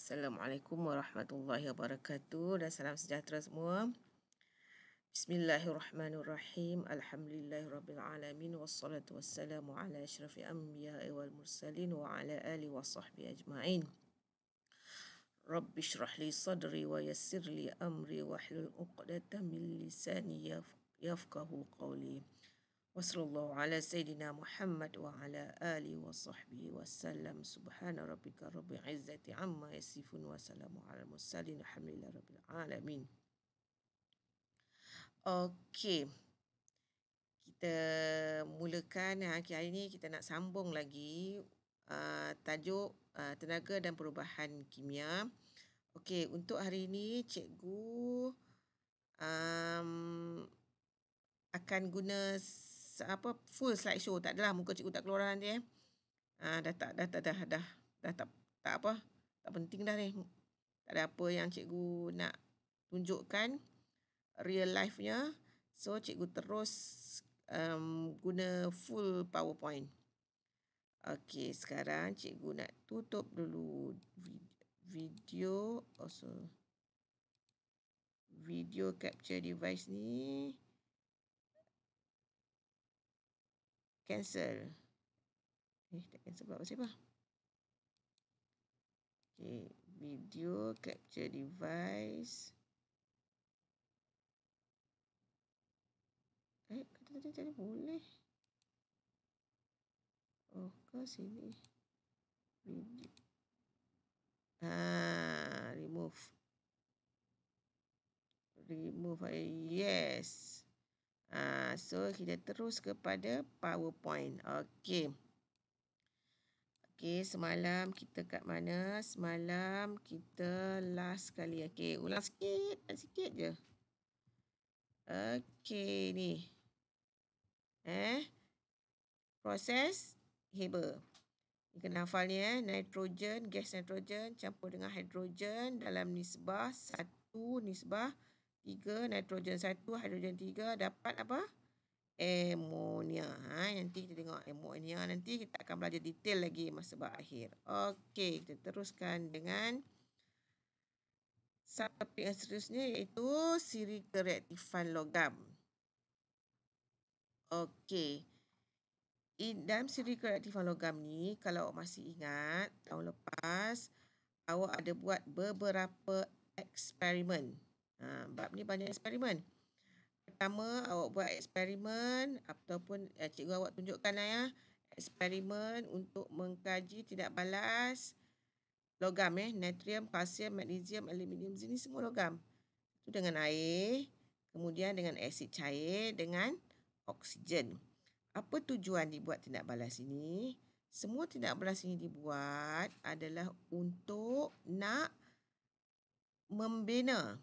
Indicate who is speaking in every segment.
Speaker 1: Assalamualaikum warahmatullahi wabarakatuh dan salam sejahtera semua. Bismillahirrahmanirrahim. Alhamdulillahirrabbilalamin. Wassalatu wassalamu ala asyrafil anbiya'i wal mursalin wa ala alihi wa sahbihi ajma'in. Rabbi shrah li sadri wa yassir li amri wahlul 'uqdatam min lisani yafqahu qawli. Wassallallahu ala sayyidina Muhammad wa ala alihi wa sahbihi wasallam. Subhana rabbika rabbil izzati amma yasifun wa salamun ala mursalin. Alhamdulillah rabbil alamin. Okey, kita mulakan hari ini kita nak sambung lagi tajuk tenaga dan perubahan kimia. Okey, untuk hari ini cikgu akan guna full slideshow. Tak adalah muka cikgu tak keluar nanti tak penting dah ni. Tak ada apa yang cikgu nak tunjukkan real life-nya. So cikgu terus guna full PowerPoint. Okey, sekarang cikgu nak tutup dulu video video capture device ni. Cancel. Tak cancel pula pasal apa? Okay, video capture device. Kata tadi boleh. Oh, ke sini. Video. Remove. Yes. So kita terus kepada PowerPoint. Okey. Okey, semalam kita kat mana? Semalam kita last kali. Okey, ulang sikit je. Okey, ni. Proses Haber. Ni kena hafal ni nitrogen, gas nitrogen campur dengan hidrogen dalam nisbah 1 nisbah 3, nitrogen 1, hidrogen 3 dapat apa? Amonia. Nanti kita tengok amonia, nanti kita akan belajar detail lagi masa berakhir. Okey, kita teruskan dengan subtopik yang seterusnya iaitu siri kereaktifan logam. Okey. Dalam siri kereaktifan logam ni, kalau awak masih ingat tahun lepas awak ada buat beberapa eksperimen. Bab ni banyak eksperimen. Pertama, awak buat eksperimen ataupun cikgu awak tunjukkan eksperimen untuk mengkaji tidak balas logam natrium, kalsium, magnesium, aluminium, zinc ni semua logam. Itu dengan air, kemudian dengan asid cair, dengan oksigen. Apa tujuan dibuat tindak balas ini? Semua tindak balas ini dibuat adalah untuk nak membina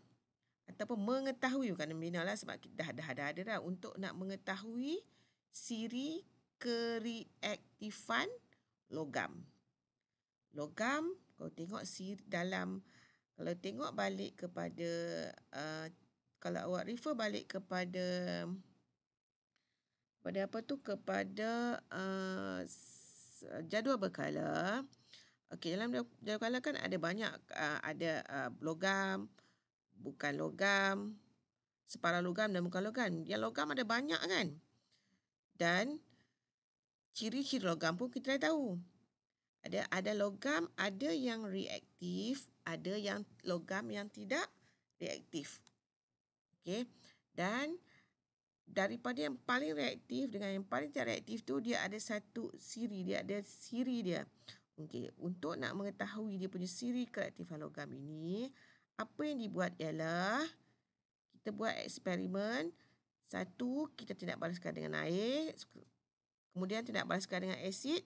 Speaker 1: ataupun mengetahui, bukan membina lah sebab dah ada untuk nak mengetahui siri kereaktifan logam. Logam, kalau tengok kalau tengok balik kepada kalau awak refer balik kepada kepada jadual berkala. Okey, dalam jadual berkala kan ada banyak ada logam, bukan logam, separah logam dan bukan logam. Yang logam ada banyak kan? Dan ciri-ciri logam pun kita dah tahu. Ada logam, ada yang reaktif, ada yang logam yang tidak reaktif. Okey. Dan daripada yang paling reaktif dengan yang paling tidak reaktif tu, dia ada satu siri, dia ada siri dia. Okey, untuk nak mengetahui dia punya siri kereaktifan logam ini, apa yang dibuat ialah kita buat eksperimen. Satu, kita tidak balaskan dengan air, kemudian tidak balaskan dengan asid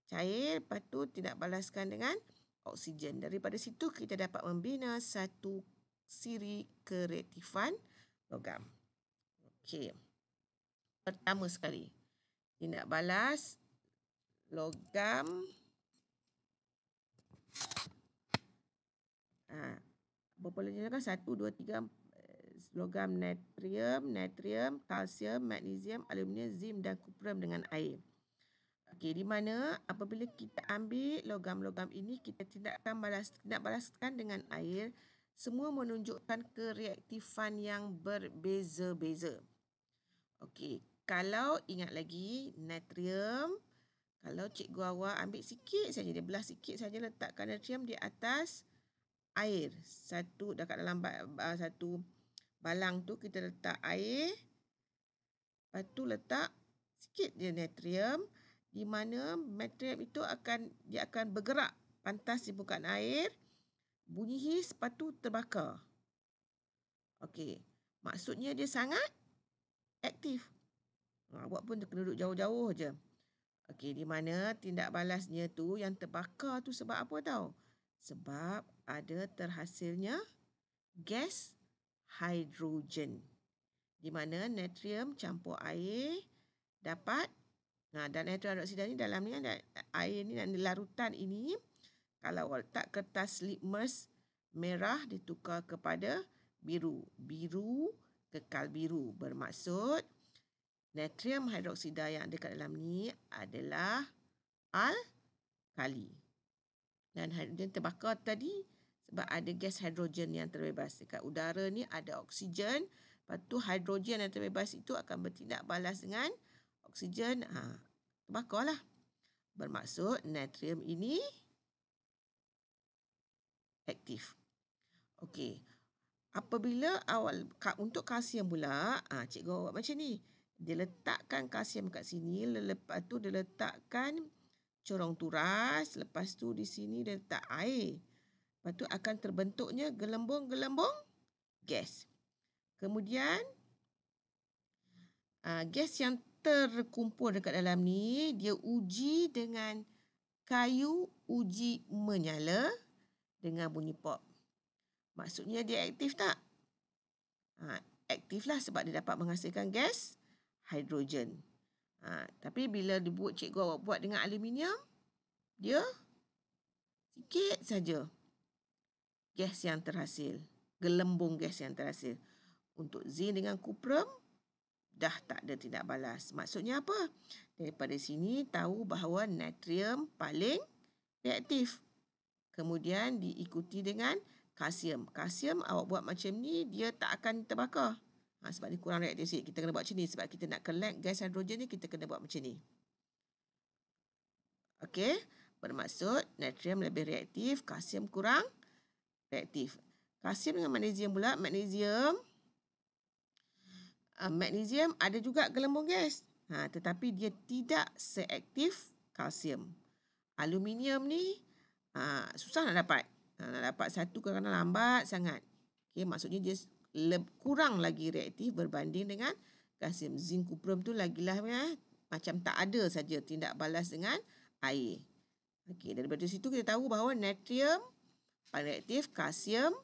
Speaker 1: cair, lepas tu tidak balaskan dengan oksigen. Daripada situ kita dapat membina satu siri kereaktifan logam. Okey. Pertama sekali, tindak balas logam. Berapa lagi kan? 1, 2, 3 logam natrium, kalsium, magnesium, aluminium, zinc dan kuprum dengan air. Okey, di mana apabila kita ambil logam-logam ini, kita tindak balaskan dengan air, semua menunjukkan kereaktifan yang berbeza-beza. Okey, kalau ingat lagi natrium, kalau cikgu awak ambil sikit saja, dia belah sikit saja, letakkan natrium di atas air. Dekat dalam satu balang tu kita letak air, lepas tu letak sikit je natrium, di mana natrium itu dia akan bergerak pantas di permukaan air, bunyi his, lepas tu terbakar. Okey, maksudnya dia sangat aktif. Awak pun kena duduk jauh-jauh je. Okey, di mana tindak balasnya tu yang terbakar tu sebab apa tahu? Sebab ada terhasilnya gas hidrogen. Di mana natrium campur air dapat, dan natrium hidroksida ni dalam ni ada air ni dan larutan ini, kalau letak kertas litmus merah ditukar kepada biru. Biru kekal biru, bermaksud natrium hidroksida yang ada kat dalam ni adalah alkali. Dan hidrogen terbakar tadi sebab ada gas hidrogen yang terbebas. Dekat udara ni ada oksigen, lepas tu hidrogen yang terbebas itu akan bertindak balas dengan oksigen, terbakarlah. Bermaksud natrium ini aktif. Okey. Apabila untuk kalsium pula, cikgu awak macam ni. Dia letakkan kalsium kat sini, lepas tu dia letakkan corong turas, lepas tu di sini dia letak air. Lepas tu akan terbentuknya gelembung-gelembung gas. Kemudian gas yang terkumpul dekat dalam ni, dia uji dengan kayu uji menyala dengan bunyi pop. Maksudnya dia aktif tak? Aktiflah sebab dia dapat menghasilkan gas hidrogen. Tapi bila dibuat cikgu awak buat dengan aluminium, dia sikit saja gas yang terhasil, gelembung gas yang terhasil. Untuk zinc dengan kuprum, dah tak ada tindak balas. Maksudnya apa? Daripada sini tahu bahawa natrium paling reaktif. Kemudian diikuti dengan kalsium. Kalsium awak buat macam ni, dia tak akan terbakar. Sebab dia kurang reaktif sikit. Kita kena buat macam ni. Sebab kita nak collect gas hidrogen ni, kita kena buat macam ni. Okey, bermaksud natrium lebih reaktif, kalsium kurang reaktif. Kalsium dengan magnesium pula. Magnesium ada juga gelembung gas. Tetapi dia tidak seaktif kalsium. Aluminium ni susah nak dapat. Nak dapat satu kadang-kadang lambat sangat. Okay, maksudnya dia kurang lagi reaktif berbanding dengan kalsium. Zinc kuprum tu lagilah macam tak ada saja tindak balas dengan air. Okay, daripada situ kita tahu bahawa natrium paling reaktif, kalsium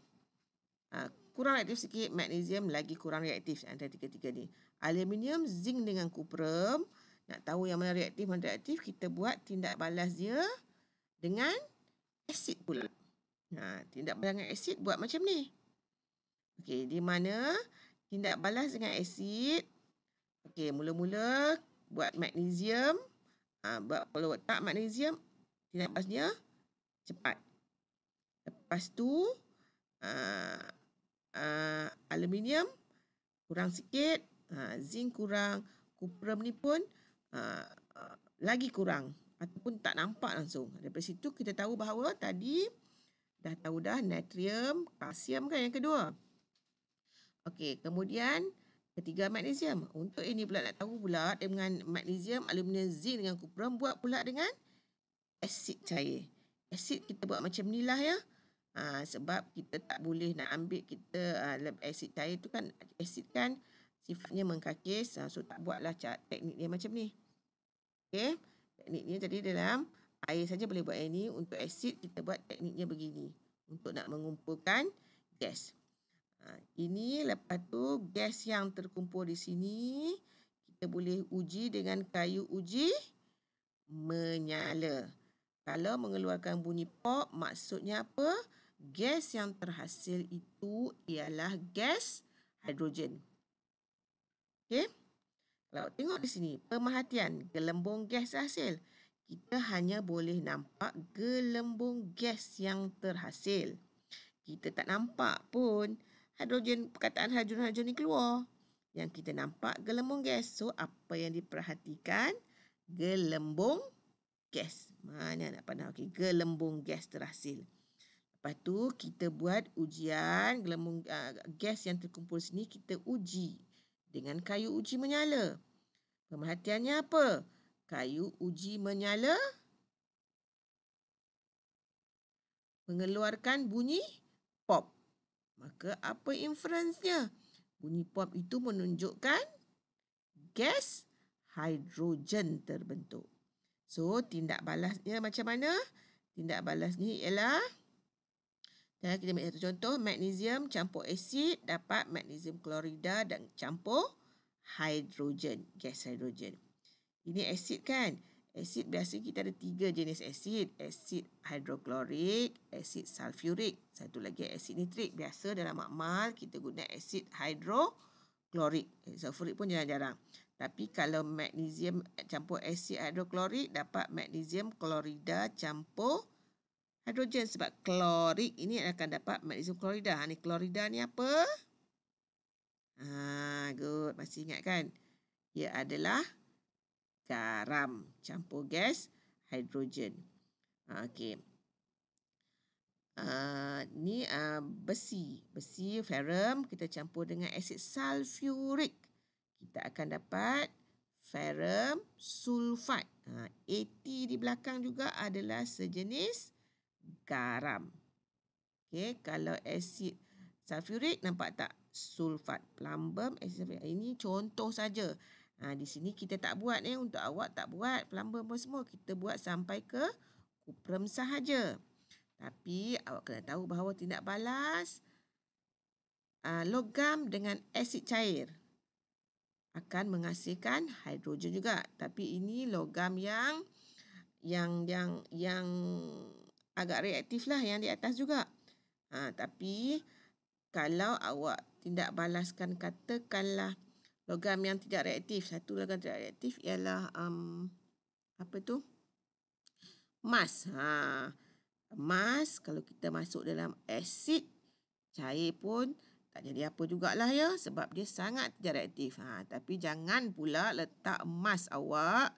Speaker 1: kurang reaktif sikit, magnesium lagi kurang reaktif antara tiga-tiga ni. Aluminium, zinc dengan kuprum, nak tahu yang mana reaktif, mana reaktif, kita buat tindak balas dia dengan asid pula. Tindak balas dengan asid buat macam ni. Okey, di mana tindak balas dengan asid, okey, mula-mula buat magnesium. Kalau tak magnesium, tindak balasnya cepat. Lepas tu, aluminium kurang sikit, zinc kurang, kuprum ni pun lagi kurang ataupun tak nampak langsung. Daripada situ kita tahu bahawa tadi dah tahu dah natrium, kalsium kan yang kedua. Okey, kemudian ketiga magnesium. Untuk ini pula nak tahu pula dengan magnesium, aluminium, zinc dengan kuprum buat pula dengan asid cair. Asid kita buat macam ni lah ya. Sebab kita tak boleh nak ambil asid cair tu kan, asid kan sifatnya mengkakis, so tak buatlah teknik dia macam ni. Okey, teknik ni tadi dalam air saja boleh buat ini. Untuk asid kita buat tekniknya begini untuk nak mengumpulkan gas. Ini lepas tu gas yang terkumpul di sini kita boleh uji dengan kayu uji menyala. Kalau mengeluarkan bunyi pop, maksudnya apa? Gas yang terhasil itu ialah gas hidrogen. Okey? Kalau tengok di sini, pemerhatian, gelembung gas hasil. kita hanya boleh nampak gelembung gas yang terhasil. Kita tak nampak pun perkataan hidrogen ni keluar. Yang kita nampak gelembung gas. So, apa yang diperhatikan? Gelembung gas. Mana nak pandang? Okey, gelembung gas terhasil. Lepas tu, kita buat ujian gelembung gas yang terkumpul sini, kita uji dengan kayu uji menyala. Pemerhatiannya apa? Kayu uji menyala mengeluarkan bunyi pop. Maka apa inferensnya? Bunyi pop itu menunjukkan gas hidrogen terbentuk. So, tindak balasnya macam mana? Tindak balas ni ialah, kita ambil satu contoh, magnesium campur asid dapat magnesium klorida dan campur hidrogen, gas hidrogen. Ini asid kan? Asid biasa kita ada 3 jenis asid. Asid hidroklorik, asid sulfurik, satu lagi asid nitrik. Biasa dalam makmal kita guna asid hidroklorik. Sulfurik pun jarang-jarang. Tapi kalau magnesium campur asid hidroklorik dapat magnesium klorida campur hidrogen. Sebab klorik ini akan dapat magnesium klorida. Ni klorida ni apa? Good. Masih ingat kan? Ia adalah garam campur gas hidrogen. Okey. Ni besi ferrum kita campur dengan asid sulfurik. Kita akan dapat ferrum sulfat. At di belakang juga adalah sejenis garam. Okey, kalau asid sulfurik nampak tak? Sulfat. Plumbum asid sulfurik. Ini contoh saja. Di sini kita tak buat untuk awak tak buat plumbum pun semua. Kita buat sampai ke kuprum sahaja. Tapi awak kena tahu bahawa tindak balas logam dengan asid cair akan menghasilkan hidrogen juga. Tapi ini logam yang agak reaktif lah, yang di atas juga. Tapi kalau awak tindak balaskan, katakanlah logam yang tidak reaktif, satu logam tidak reaktif ialah emas. Emas kalau kita masuk dalam asid cair pun tak jadi apa jugalah ya, sebab dia sangat tidak reaktif. Tapi jangan pula letak emas awak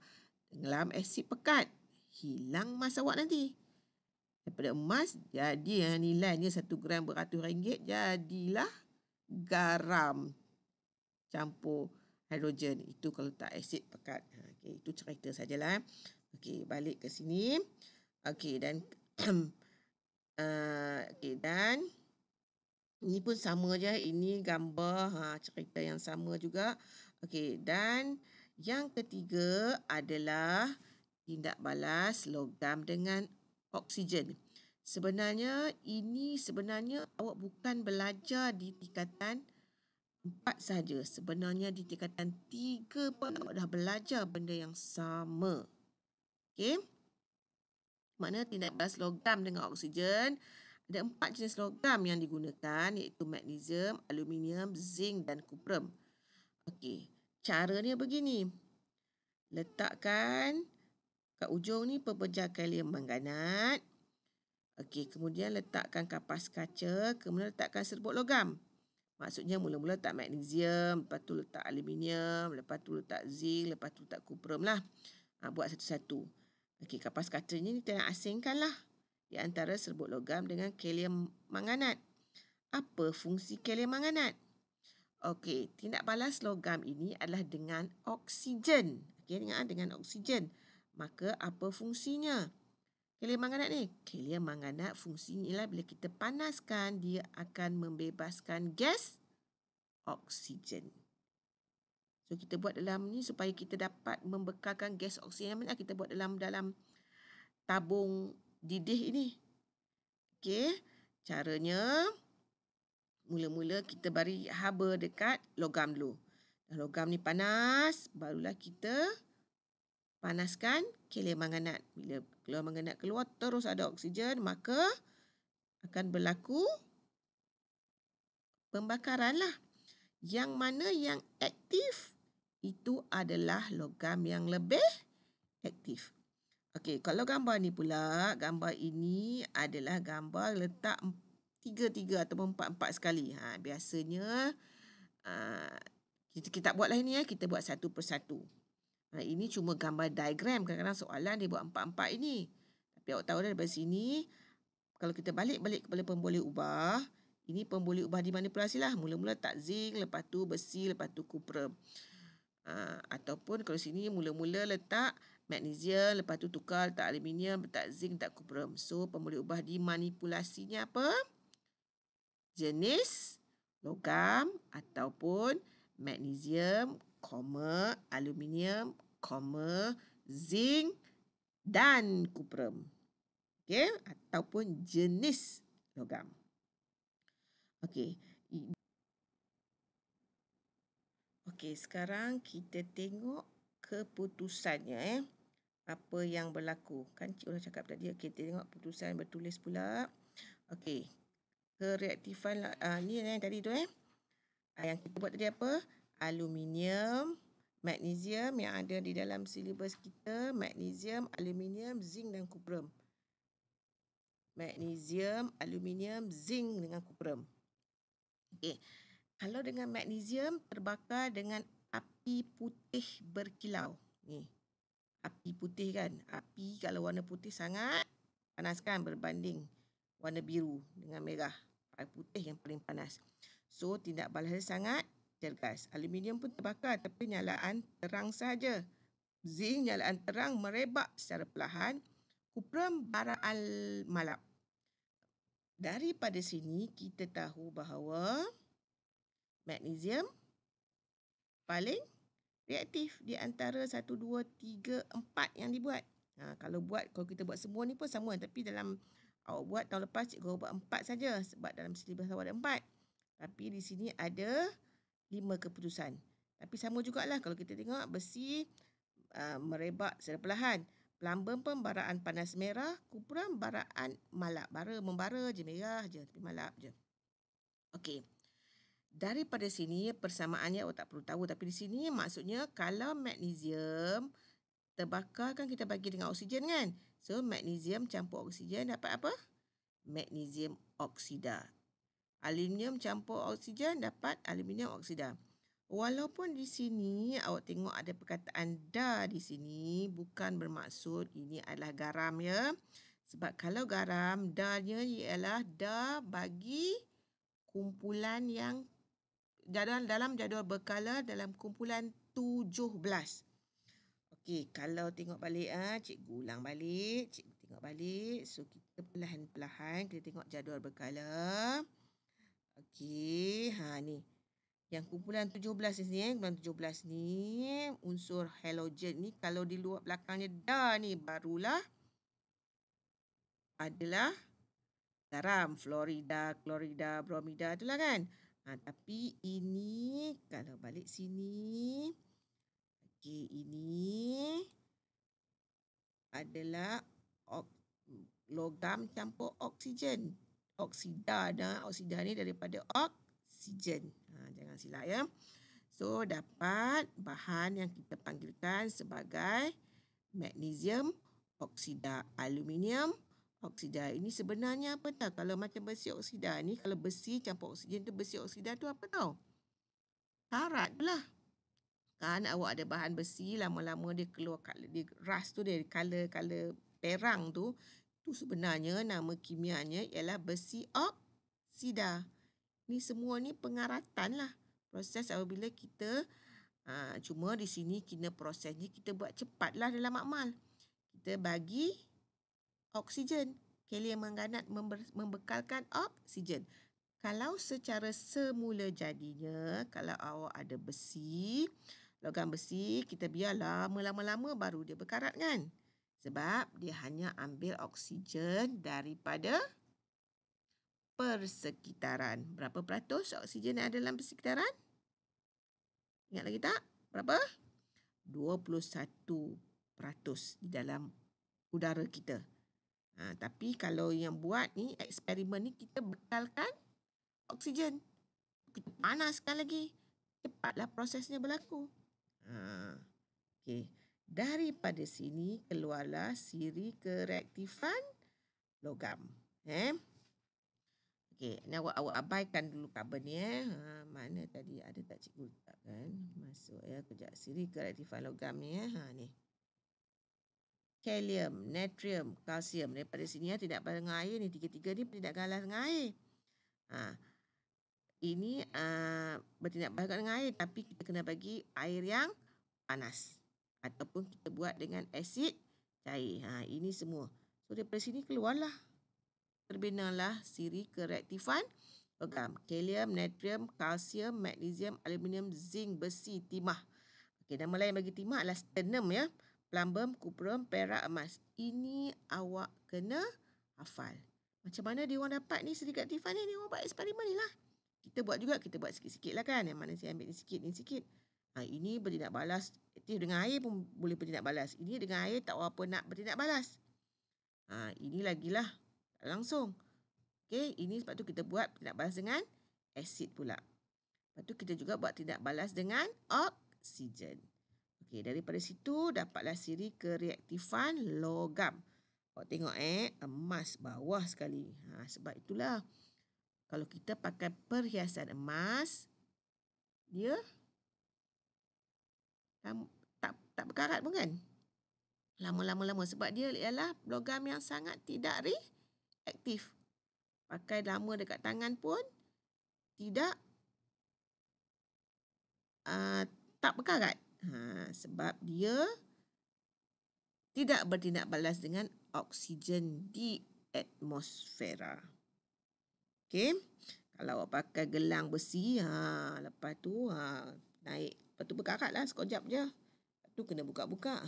Speaker 1: dalam asid pekat. Hilang emas awak nanti. Daripada emas jadi nilainya 1 gram beratus ringgit, jadilah garam campur hidrogen. Itu kalau tak asid pekat. Okay, itu cerita sajalah. Okey, balik ke sini. Okey, dan dan ini pun sama je. Ini gambar cerita yang sama juga. Okey, dan yang ketiga adalah tindak balas logam dengan oksigen. Sebenarnya awak bukan belajar di tingkatan 4 saja. Sebenarnya di tingkatan 3 pun awak dah belajar benda yang sama. Okey. Maknanya tindak balas logam dengan oksigen. Ada 4 jenis logam yang digunakan, iaitu magnesium, aluminium, zinc dan kuprum. Okey. Caranya begini. Letakkan kat ujung ni pepejal kalium manganat. Okey, kemudian letakkan kapas kaca, kemudian letakkan serbuk logam. Maksudnya mula-mula letak magnesium, lepas tu letak aluminium, lepas tu letak zinc, lepas tu letak kuprum lah. Buat satu-satu. Okey, kapas kaca ni kita nak asingkanlah di antara serbuk logam dengan kalium manganat. Apa fungsi kalium manganat? Okey, tindak balas logam ini adalah dengan oksigen. Okey, dengan oksigen. Maka apa fungsinya? Kalium manganat ni. Kalium manganat fungsinya ialah bila kita panaskan, dia akan membebaskan gas oksigen. So, kita buat dalam ni supaya kita dapat membekalkan gas oksigen. Kita buat dalam tabung didih ini. Okey, caranya mula-mula kita beri haba dekat logam dulu. Dan logam ni panas, barulah kita panaskan kalium manganat. Bila kalium manganat keluar terus ada oksigen, maka akan berlaku pembakaran lah. Yang mana yang aktif itu adalah logam yang lebih aktif. Okey, kalau gambar ni pula, gambar ini adalah gambar letak 3-3 ataupun 4-4 sekali. Biasanya kita tak buatlah ini, kita buat satu persatu. Ini cuma gambar diagram. Kadang-kadang soalan dia buat 4-4 ini. Tapi awak tahu dah daripada sini, kalau kita balik kepada pemboleh ubah, ini pemboleh ubah dimanipulasi lah. Mula-mula tak zinc, lepas tu besi, lepas tu kupra. Ataupun kalau sini mula-mula letak magnesium, lepas tu tukar letak aluminium, letak zinc, letak kupra. So, pemboleh ubah dimanipulasinya apa? Jenis logam ataupun magnesium, aluminium, zinc dan kupra. Okey, ataupun jenis logam. Okey. Okey, sekarang kita tengok keputusannya. Apa yang berlaku. Kan Cik Ura cakap tadi. Okey, tengok keputusan bertulis pula. Okey. Kereaktifan ni yang tadi tu yang kita buat tadi apa? Aluminium, magnesium yang ada di dalam silibus kita, magnesium, aluminium, zinc dan kupra. Magnesium, aluminium, zinc dengan kupra. Okey. Kalau dengan magnesium terbakar dengan api putih berkilau. Ni. Api putih kan. Api kalau warna putih sangat panas kan berbanding warna biru dengan merah. Api putih yang paling panas. So, tindak balasnya sangat cergas. Aluminium pun terbakar tapi nyalaan terang saja. Zinc nyalaan terang merebak secara perlahan. Kupra bara malap. Daripada sini kita tahu bahawa magnesium paling reaktif di antara 1, 2, 3, 4 yang dibuat. Kalau kita buat semua ni pun sama. Tapi dalam awak buat tahun lepas, cikgu buat 4 saja. Sebab dalam silibus awak ada 4. Tapi di sini ada 5 keputusan. Tapi sama jugalah kalau kita tengok besi merebak secara perlahan. Plumbum pun baraan panas merah. Kupra baraan malap. Membara je, merah je. Tapi malap je. Okey. Daripada sini persamaannya awak tak perlu tahu. Tapi di sini maksudnya kalau magnesium terbakar kan kita bagi dengan oksigen kan. So magnesium campur oksigen dapat apa? Magnesium oksida. Aluminium campur oksigen dapat aluminium oksida. Walaupun di sini awak tengok ada perkataan da di sini bukan bermaksud ini adalah garam ya. Sebab kalau garam da-nya ialah da bagi kumpulan yang dalam jadual berkala dalam kumpulan 17. Okey, kalau tengok balik cikgu ulang balik, cikgu tengok balik. So kita perlahan-perlahan kita tengok jadual berkala. Okey, ni. Yang kumpulan 17 ni, kumpulan 17 ni unsur halogen ni kalau di luar belakangnya da ni barulah adalah garam, fluorida, klorida, bromida itulah kan. Tapi ini kalau balik sini, okey, ini adalah logam campur oksigen. Oksida ni daripada oksigen. Jangan silap ya. So dapat bahan yang kita panggilkan sebagai magnesium oksida, aluminium oksida. Ini sebenarnya apa tahu? Kalau macam besi oksida ni, kalau besi campur oksigen tu besi oksida tu apa tahu? Karat lah. Kan awak ada bahan besi, lama-lama dia keluar color, dia rust tu dia color perang tu sebenarnya nama kimianya ialah besi oksida. Ni semua ni pengaratan lah. Proses apabila kita cuma di sini kena prosesnya kita buat cepatlah dalam makmal. Kita bagi oksigen. Helium mengganat membekalkan oksigen. Kalau secara semula jadinya, kalau awak ada besi, logam besi, kita biar lama-lama baru dia berkarat kan? Sebab dia hanya ambil oksigen daripada persekitaran. Berapa peratus oksigen yang ada dalam persekitaran? Ingat lagi tak? Berapa? 21% di dalam udara kita. Tapi kalau yang buat ni, eksperimen ni kita bekalkan oksigen. Kita panaskan lagi. Cepatlah prosesnya berlaku. Okey. Daripada sini keluarlah siri kereaktifan logam. Okey, ni awak abaikan dulu karbon ni mana tadi ada tak cikgu letakkan? Masuk kejap. Siri kereaktifan logam ni ni. Kalium, natrium, kalsium. Daripada sini tidak balas dengan air ni, tiga-tiga ni tidak balas dengan air. Ini bertindak balas dengan air, tapi kita kena bagi air yang panas ataupun kita buat dengan asid cair. Ini semua. So daripada sini keluarlah, terbinalah siri kereaktifan logam. Kalium, natrium, kalsium, magnesium, aluminium, zinc, besi, timah. Okey, nama lain bagi timah adalah sternum ya. Plumbum, kuprum, perak, emas. Ini awak kena hafal. Macam mana dia orang dapat ni siri kereaktifan ni? Dia orang buat eksperimen ni lah. Kita buat juga, kita buat sikit-sikit lah kan. Yang mana saya ambil ni sikit, ni sikit. Ini bertindak balas. Aktif dengan air pun boleh bertindak balas. Ini dengan air tak apa nak bertindak balas. Ini lagilah tak langsung. Okey, ini sebab tu kita buat tindak balas dengan asid pula. Lepas tu kita juga buat tindak balas dengan oksigen. Okey, daripada situ dapatlah siri kereaktifan logam. Awak tengok emas bawah sekali. Sebab itulah kalau kita pakai perhiasan emas, dia tak berkarat pun kan? Lama-lama sebab dia ialah logam yang sangat tidak reaktif. Pakai lama dekat tangan pun tidak tak berkarat. Sebab dia tidak bertindak balas dengan oksigen di atmosfera. Okey. Kalau awak pakai gelang besi, lepas tu naik, lepas tu berkaratlah sekejap je. Lepas tu kena buka-buka.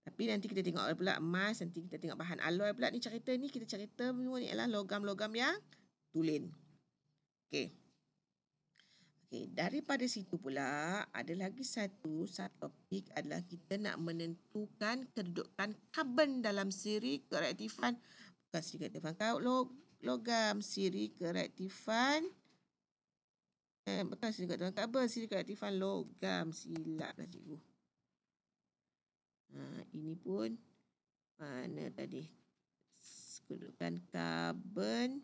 Speaker 1: Tapi nanti kita tengok pula emas, nanti kita tengok bahan alloy pula ni cerita ni. Kita cerita semua ni adalah logam-logam yang tulen. Okey. Okey, daripada situ pula ada lagi satu topik adalah kita nak menentukan kedudukan karbon dalam siri kereaktifan, bukan siri kereaktifan logam, siri kereaktifan bukan siri kereaktifan karbon, siri kereaktifan logam. Silaplah cikgu. Ini pun mana tadi? Kedudukan karbon.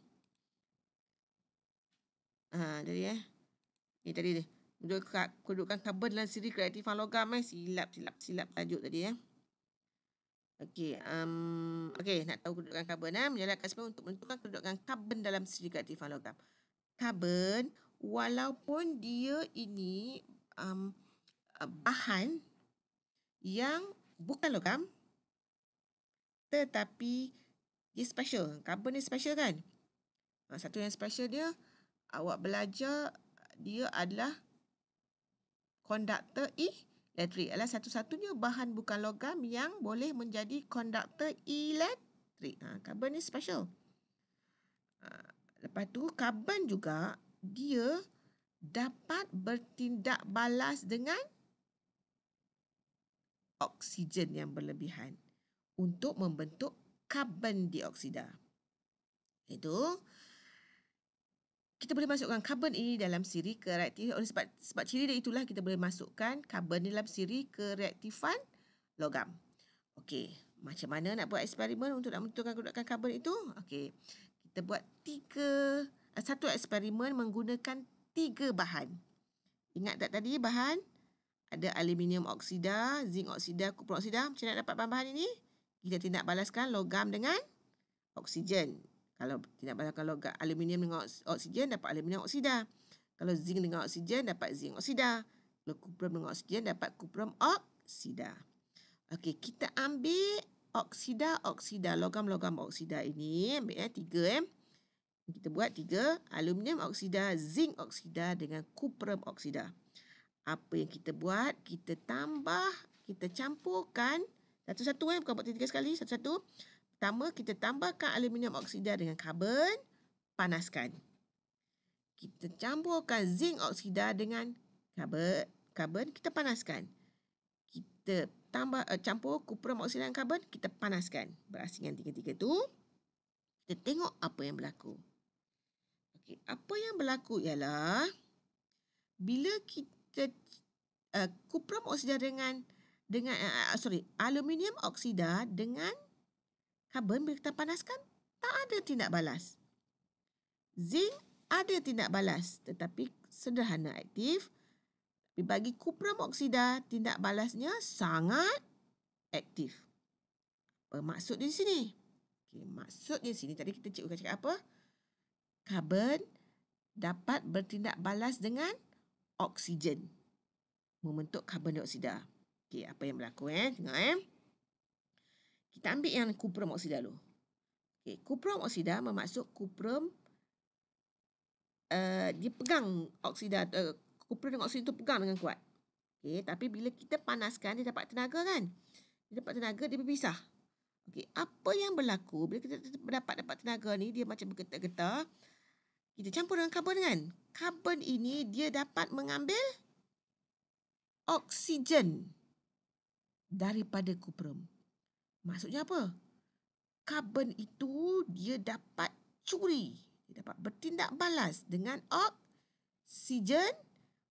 Speaker 1: Tadi Ini tadi dia. Kedudukan karbon dalam siri kereaktifan logam. Silap tajuk tadi Okey, nak tahu kedudukan karbon menjalankan eksperimen untuk menentukan kedudukan karbon dalam siri kereaktifan logam. Karbon walaupun dia ini bahan yang bukan logam, tetapi dia special. Karbon ni special kan? Satu yang special dia, awak belajar dia adalah konduktor elektrik. Adalah satu-satunya bahan bukan logam yang boleh menjadi konduktor elektrik. Karbon ni special. Lepas tu karbon juga dia dapat bertindak balas dengan oksigen yang berlebihan untuk membentuk karbon dioksida. Itu kita boleh masukkan karbon ini dalam siri kereaktifan. Oleh sebab ciri dia itulah kita boleh masukkan karbon dalam siri kereaktifan logam. Okey, macam mana nak buat eksperimen untuk nak menentukan kedudukan karbon itu? Okey, kita buat satu eksperimen menggunakan 3 bahan. Ingat tak tadi bahan? Ada aluminium oksida, zinc oksida, kuprum oksida. Macam mana dapat bahan-bahan ini? Kita tindak balaskan logam dengan oksigen. Kalau tindak balaskan logam aluminium dengan oksigen, dapat aluminium oksida. Kalau zinc dengan oksigen, dapat zinc oksida. Kalau kuprum dengan oksigen, dapat kuprum oksida. Okey, kita ambil oksida, logam-logam oksida ini. Ambil 3 Kita buat 3, aluminium oksida, zinc oksida dengan kuprum oksida. Apa yang kita buat? Kita campurkan satu-satu bukan buat 3 sekali, satu-satu. Pertama, kita tambahkan aluminium oksida dengan karbon, panaskan. Kita campurkan zinc oksida dengan karbon, kita panaskan. Kita campur kuprum oksida dengan karbon, kita panaskan. Berasingan 3-3 tu. Kita tengok apa yang berlaku. Okey, apa yang berlaku ialah bila kita kuprum oksida dengan dengan aluminium oksida dengan karbon bila kita panaskan tak ada tindak balas. Zinc ada tindak balas tetapi sederhana aktif. Tapi bagi kuprum oksida tindak balasnya sangat aktif. Apa maksud di sini? Okay, maksud di sini tadi kita cikgu cakap apa? Karbon dapat bertindak balas dengan oksigen membentuk karbon dioksida. Okey, apa yang berlaku tengok Kita ambil yang kuprum oksida dulu. Okey, kuprum oksida bermaksud kuprum dia pegang oksida, kuprum dengan oksida tu pegang dengan kuat. Okey, tapi bila kita panaskan dia dapat tenaga kan? Dia dapat tenaga, dia berpisah. Okey, apa yang berlaku bila kita dapat tenaga ni, dia macam bergetar-getar. Kita campur dengan karbon kan? Karbon ini dia dapat mengambil oksigen daripada kuprum. Maksudnya apa? Karbon itu dia dapat curi, dia dapat bertindak balas dengan oksigen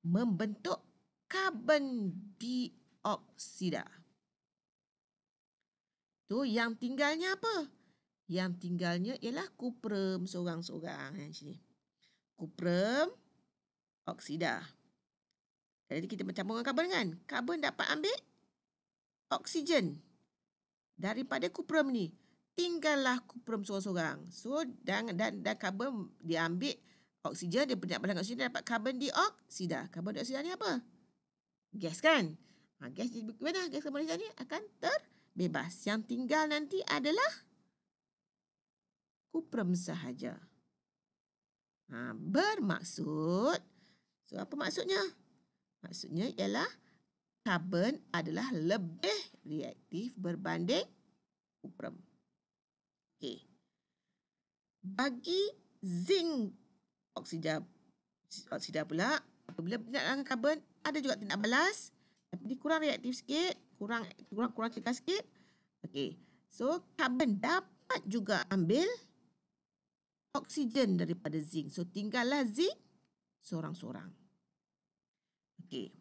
Speaker 1: membentuk karbon dioksida. Tu yang tinggalnya apa? Yang tinggalnya ialah kuprum seorang-seorang sini. Kuprum oksida. Jadi kita bercampur dengan karbon kan? Karbon dapat ambil oksigen daripada kuprum ni. Tinggallah kuprum seorang-seorang. So dan karbon dia ambil oksigen, dia bertindak balas dengan oksigen, dia dapat karbon dioksida. Karbon dioksida ni apa? Gas kan? Gas jadi bagaimana? Gas karbon dioksida ni akan terbebas. Yang tinggal nanti adalah kuprum sahaja. Bermaksud, so apa maksudnya? Maksudnya ialah karbon adalah lebih reaktif berbanding kuprum. Okey. Bagi zinc oksida pula, apabila bertindak dengan karbon ada juga tindak balas, tapi dia kurang reaktif sikit, kurang cekal sikit. Okey. So karbon dapat juga ambil oksigen daripada zinc. So tinggallah zinc seorang-seorang. Okey.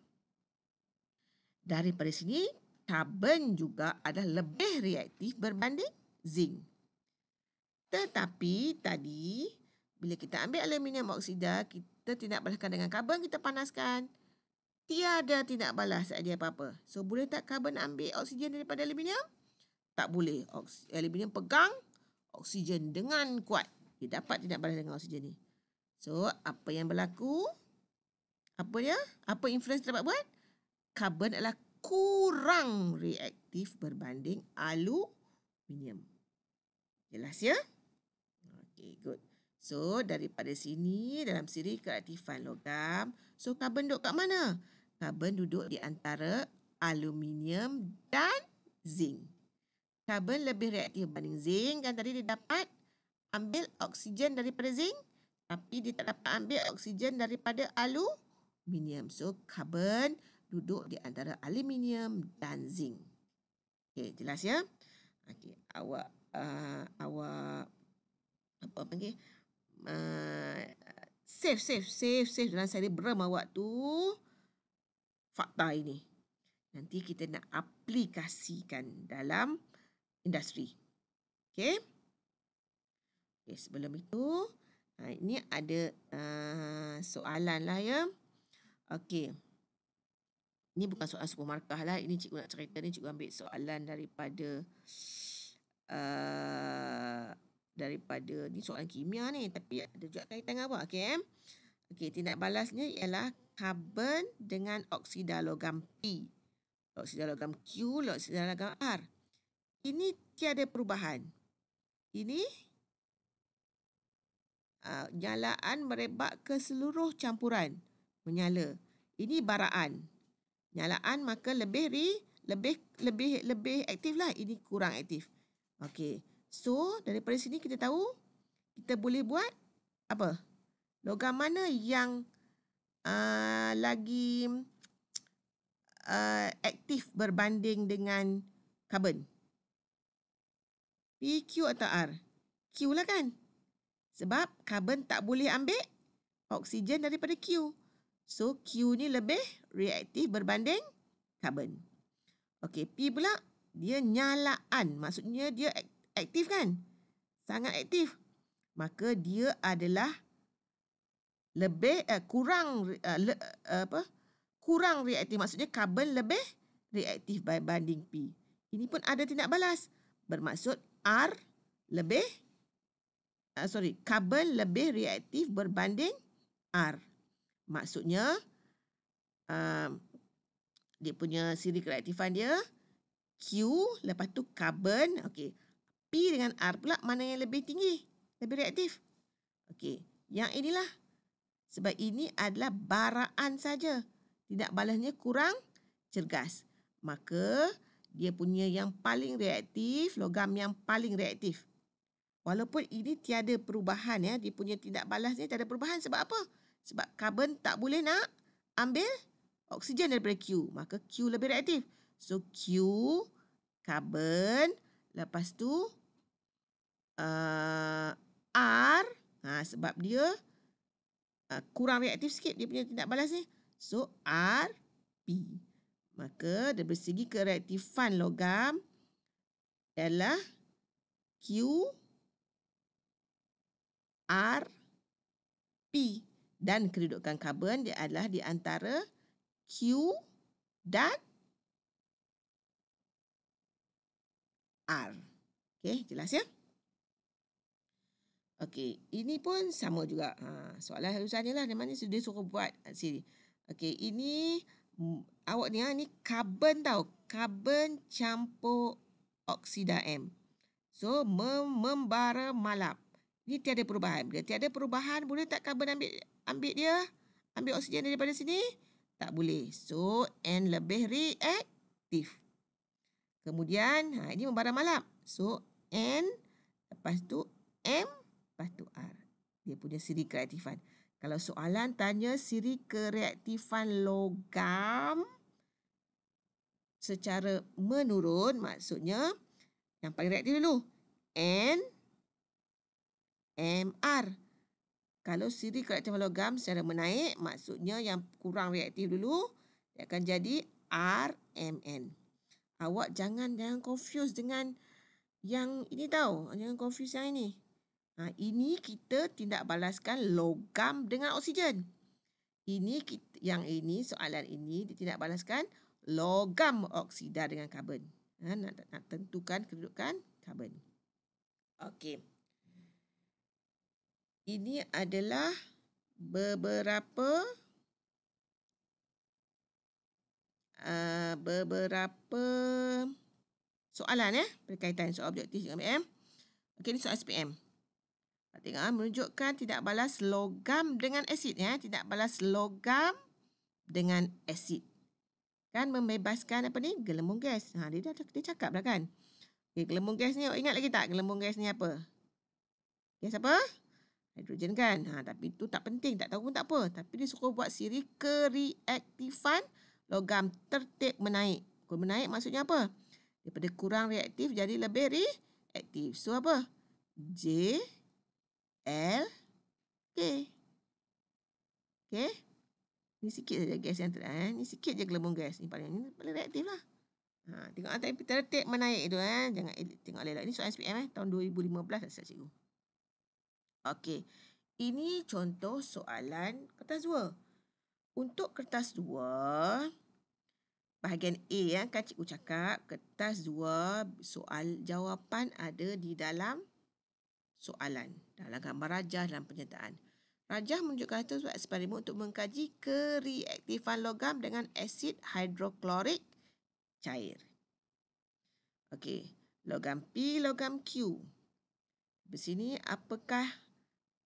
Speaker 1: Daripada sini, karbon juga adalah lebih reaktif berbanding zinc. Tetapi tadi, bila kita ambil aluminium oksida, kita tindak balaskan dengan karbon, kita panaskan. Tiada tindak balas dia apa-apa. So, boleh tak karbon ambil oksigen daripada aluminium? Tak boleh. Aluminium pegang oksigen dengan kuat. Dia dapat tindak balas dengan oksigen ni. So, apa yang berlaku? Apa dia? Apa influence dapat buat? Karbon adalah kurang reaktif berbanding aluminium. Jelas ya? Okay, good. So, daripada sini, dalam siri keaktifan logam, so karbon duduk kat mana? Karbon duduk di antara aluminium dan zinc. Karbon lebih reaktif berbanding zinc, kan tadi dia dapat ambil oksigen daripada zinc, tapi dia tak dapat ambil oksigen daripada aluminium. So, karbon duduk di antara aluminium dan zinc. Okey, jelas ya? Okey, awak apa panggil? Save dalam cerebrum awak tu fakta ini. Nanti kita nak aplikasikan dalam industri. Okey? Okey, sebelum itu, ini ada soalan lah ya. Okey. Ini bukan soalan sebuah markah lah. Ini cikgu nak cerita ni, cikgu ambil soalan daripada ni soalan kimia ni. Tapi ada juga kaitan dengan apa? Okey. Okey, tindak balasnya ialah karbon dengan oksida logam P. Oksida logam Q, oksida logam R. Ini tiada perubahan. Ini nyalaan merebak ke seluruh campuran. Menyala. Ini baraan. Nyalaan maka lebih aktif lah. Ini kurang aktif. Okey. So, daripada sini kita tahu kita boleh buat apa? Logam mana yang lagi aktif berbanding dengan karbon? P, Q atau R? Q lah kan? Sebab karbon tak boleh ambil oksigen daripada Q. So, Q ni lebih reaktif berbanding karbon. Okey, P pula dia nyalaan. Maksudnya dia aktif kan? Sangat aktif. Maka dia adalah lebih kurang reaktif. Maksudnya karbon lebih reaktif berbanding P. Ini pun ada tindak balas. Bermaksud R lebih karbon lebih reaktif berbanding R. Maksudnya dia punya siri kereaktifan dia Q, lepas tu karbon. Okey. P dengan R pula mana yang lebih tinggi? Lebih reaktif. Okey. Yang inilah. Sebab ini adalah baraan saja. Tindak balasnya kurang cergas. Maka dia punya yang paling reaktif, logam yang paling reaktif. Walaupun ini tiada perubahan ya, dia punya tindak balasnya tiada perubahan. Sebab apa? Sebab karbon tak boleh nak ambil oksigen daripada Q. Maka Q lebih reaktif. So Q, karbon, lepas tu R, sebab dia kurang reaktif sikit dia punya tindak balas ni. So RP. Maka dari segi kereaktifan logam adalah Q R P. Dan kedudukan karbon dia adalah di antara Q dan R. Okey, jelas ya? Okey, ini pun sama juga. Soalan halusannya lah. Dia suruh buat sini. Okey, ini awak ni ni karbon tau. Karbon campur oksida M. So, membara malap. Ini tiada perubahan. Bila tiada perubahan, boleh tak karbon ambil dia? Ambil oksigen daripada sini? Tak boleh. So, N lebih reaktif. Kemudian, ini membara malap. So, N, lepas tu M, lepas tu R. Dia punya siri kereaktifan. Kalau soalan tanya siri kereaktifan logam secara menurun, maksudnya yang paling reaktif dulu. N, M, R. Kalau siri kereaktifan logam secara menaik, maksudnya yang kurang reaktif dulu, dia akan jadi R, M, N. Awak jangan confuse dengan yang ini tau. Jangan confuse yang ini. Ini kita tindak balaskan logam dengan oksigen. Yang ini, soalan ini ditindak balaskan logam oksida dengan karbon. Nak tentukan kedudukan karbon. Okey. Ini adalah beberapa soalan berkaitan soal objektif dengan SPM. Okey, ini soal SPM. Tengok menunjukkan tidak balas logam dengan asid tidak balas logam dengan asid. Kan membebaskan gelembung gas. Dia cakap dah kan. Okay, gelembung gas ni ingat lagi tak gelembung gas ni apa? Gas apa? Hidrogen kan. Tapi itu tak penting, tak tahu pun tak apa. Tapi dia suruh buat siri kereaktifan logam tertib menaik. Kalau menaik maksudnya apa? Daripada kurang reaktif jadi lebih reaktif. So apa? J, L, K. Okay. Ni sikit saja gas yang ni sikit je gelembung gas. Ni paling reaktif lah. Tengok tapi tertib menaik tu Jangan tengok elok. Ini soal SPM tahun 2015 asal cikgu. Okey. Ini contoh soalan kertas 2. Untuk kertas 2 bahagian A kan cikgu cakap kertas 2 soal jawapan ada di dalam soalan, dalam gambar rajah dalam penyertaan. Rajah menunjukkan hasil eksperimen untuk mengkaji kereaktifan logam dengan asid hidroklorik cair. Okey, logam P, logam Q. Di sini apakah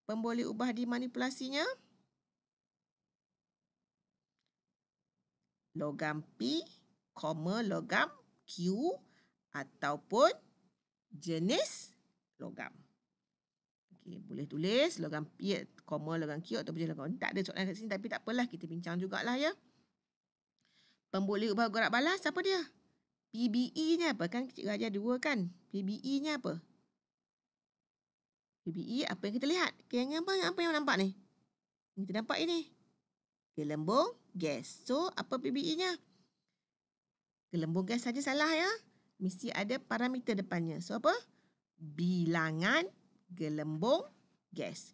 Speaker 1: pemboleh ubah dimanipulasinya? Logam P, logam Q ataupun jenis logam. Okey, boleh tulis logam P, logam Q ataupun jenis logam. Tak ada soalan kat sini tapi tak apalah, kita bincang jugalah ya. Pemboleh ubah gerak balas apa dia? PBE-nya apa? Kan cikgu ajar 2 kan? PBE-nya apa? PBE apa yang kita lihat? Apa yang nampak ni? Kita nampak ini. Gelembung gas. So, apa PBE-nya? Gelembung gas saja salah ya. Mesti ada parameter depannya. So apa? Bilangan gelembung gas.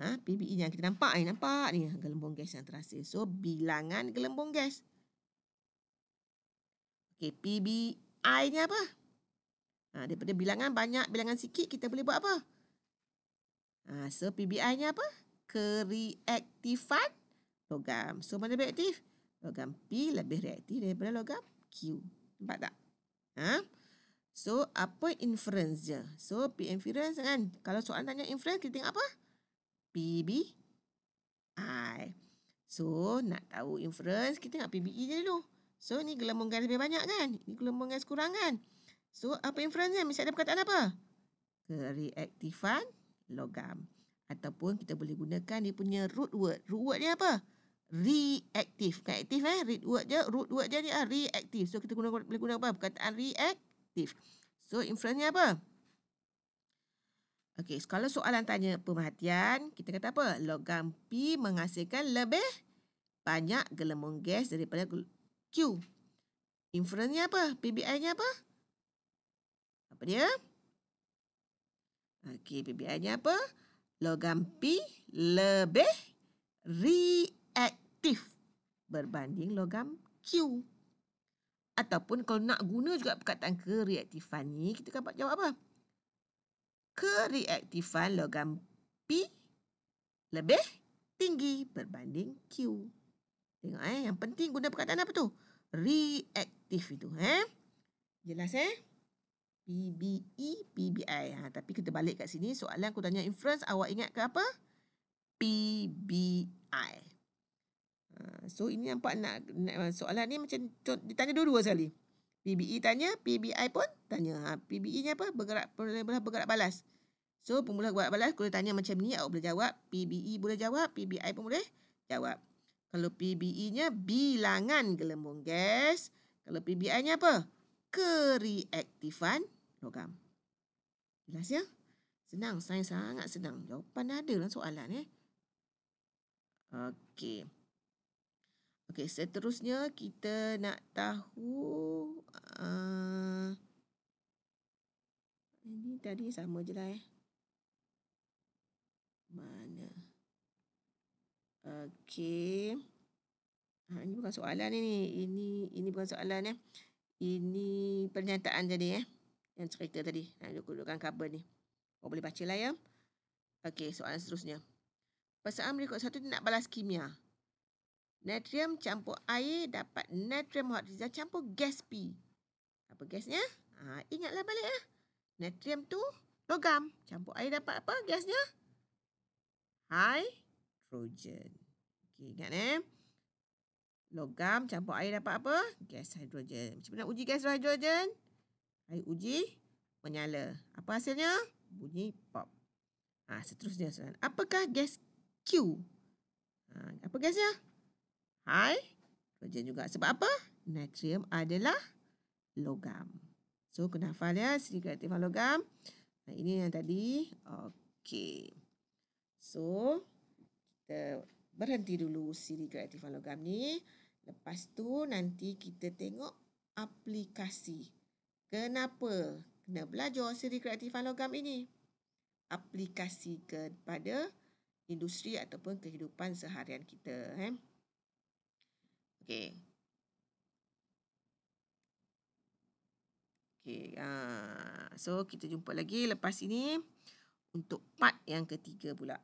Speaker 1: PBE yang kita nampak ni gelembung gas yang terasa. So bilangan gelembung gas. Okey, PBI ni apa? Daripada bilangan banyak, bilangan sikit, kita boleh buat apa? So PBI ni apa? Kereaktifan logam. So mana lebih aktif? Logam P lebih reaktif daripada logam Q. Nampak tak? So apa inference je? So P inference kan. Kalau soalan tanya inference, kita tengok apa? PBI. So nak tahu inference, kita tengok PBE je dulu. So ni gelembung gas lebih banyak kan? Ni gelembung gas kurang kan? So apa inference dia? Mesti ada perkataan apa? Kereaktifan logam. Ataupun kita boleh gunakan dia punya root word. Root word dia apa? Reaktif. Bukan aktif root word dia ni reaktif. So kita boleh guna apa? Perkataan reaktif. So inference nya apa? Okey, kalau soalan tanya pemerhatian, kita kata apa? Logam P menghasilkan lebih banyak gelembung gas daripada Q. Inference-nya apa? PBI-nya apa? Apa dia? Okey, PBI-nya apa? Logam P lebih reaktif berbanding logam Q. Ataupun kalau nak guna juga perkataan kereaktifan ni, kita dapat jawab apa? Kereaktifan logam P lebih tinggi berbanding Q. Tengok yang penting guna perkataan apa tu? Reaktif itu. Jelas PBE, PBI. Tapi kita balik kat sini, soalan aku tanya inference, awak ingat ke apa? PBI. So ini nampak nak soalan ni macam ditanya dua-dua sekali. PBE tanya, PBI pun tanya. PBE-nya apa? Boleh bergerak balas. So pemula bergerak balas, kalau tanya macam ni, awak boleh jawab. PBE boleh jawab, PBI pun boleh jawab. Kalau PBE-nya bilangan gelembung gas. Kalau PBI-nya apa? Kereaktifan logam. Jelas ya? Senang, sains sangat senang. Jawapan ada dalam soalan Okey. Okey, seterusnya kita nak tahu ini tadi sama je lah Mana? Okey. Ini bukan soalan ni. Ini bukan soalan Ini pernyataan tadi yang cerita tadi. Dudukkan cover ni. Kau boleh baca lah ya. Okey, soalan seterusnya. Persoalan berikut satu nak balas kimia. Natrium campur air dapat natrium hydrogen campur gas P. Apa gasnya? Ingatlah balik Natrium tu logam. Campur air dapat apa gasnya? Hydrogen. Okey, ingat logam campur air dapat apa? Gas hidrogen. Macam mana uji gas hidrogen? Air uji menyala. Apa hasilnya? Bunyi pop. Seterusnya soalan. Apakah gas Q? Apa gasnya? Hidrogen juga. Sebab apa? Natrium adalah logam. So, kena hafal siri keaktifan logam. Ini yang tadi. Okey. So, kita berhenti dulu siri keaktifan logam ni. Lepas tu nanti kita tengok aplikasi. Kenapa kena belajar siri keaktifan logam ini? Aplikasi kepada industri ataupun kehidupan seharian kita. Okey. Okey. So kita jumpa lagi lepas ini untuk part yang ketiga pula.